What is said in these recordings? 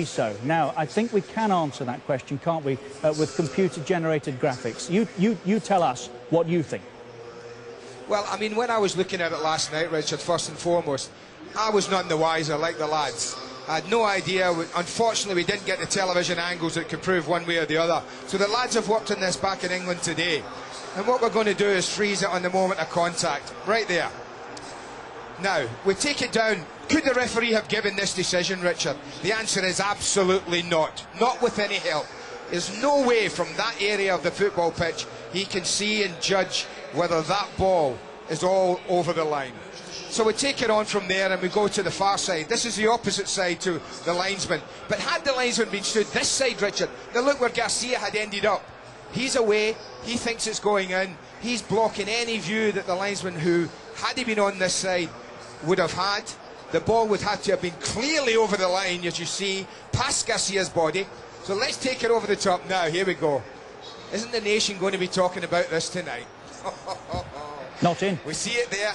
So now I think we can answer that question, can't we, with computer-generated graphics. You tell us what you think. Well, I mean, when I was looking at it last night, Richard, first and foremost, I was none the wiser, like the lads. I had no idea. Unfortunately, we didn't get the television angles that could prove one way or the other. So the lads have worked on this back in England today. And what we're going to do is freeze it on the moment of contact, right there. Now, we take it down. Could the referee have given this decision, Richard? The answer is absolutely not. Not with any help. There's no way from that area of the football pitch he can see and judge whether that ball is all over the line. So we take it on from there and we go to the far side. This is the opposite side to the linesman. But had the linesman been stood this side, Richard, now look where Garcia had ended up. He's away, he thinks it's going in, he's blocking any view that the linesman who, had he been on this side, would have had. The ball would have to have been clearly over the line, as you see, past Garcia's body. So let's take it over the top now. Here we go. Isn't the nation going to be talking about this tonight? Not in. We see it there.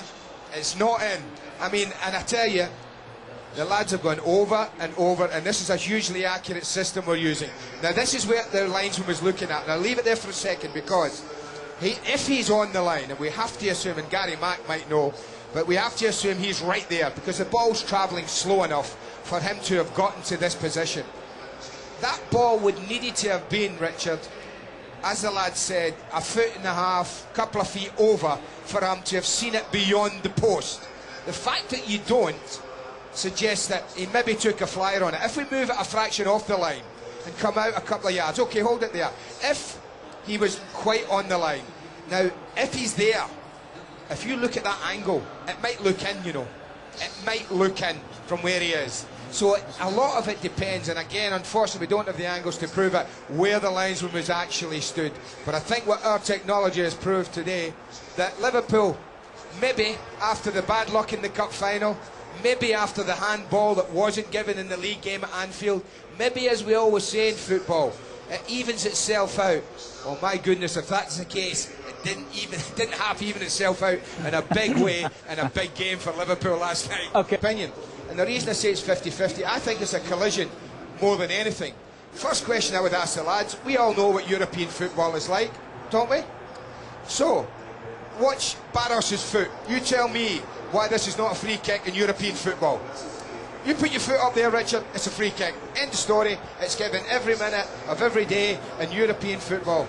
It's not in. I mean, and I tell you, the lads have gone over and over, and this is a hugely accurate system we're using. Now, this is where the linesman was looking at. Now, leave it there for a second, because if he's on the line, and we have to assume, and Gary Mack might know, but we have to assume he's right there, because the ball's travelling slow enough for him to have gotten to this position. That ball would needed to have been, Richard, as the lad said, a foot and a half, couple of feet over, for him to have seen it beyond the post. The fact that you don't suggests that he maybe took a flyer on it. If we move it a fraction off the line and come out a couple of yards, okay, hold it there. If he was quite on the line, now if he's there, if you look at that angle, it might look in, you know. It might look in from where he is. So a lot of it depends, and again, unfortunately, we don't have the angles to prove it, where the linesman was actually stood. But I think what our technology has proved today, that Liverpool, maybe after the bad luck in the cup final, maybe after the handball that wasn't given in the league game at Anfield, maybe, as we always say in football, it evens itself out. Oh my goodness, if that's the case, it didn't half even itself out in a big way in a big game for Liverpool last night. Okay. Opinion. And the reason I say it's 50-50, I think it's a collision more than anything. First question I would ask the lads, we all know what European football is like, don't we? So, watch Barros's foot. You tell me why this is not a free kick in European football. You put your foot up there, Richard, it's a free kick. End of story. It's given every minute of every day in European football.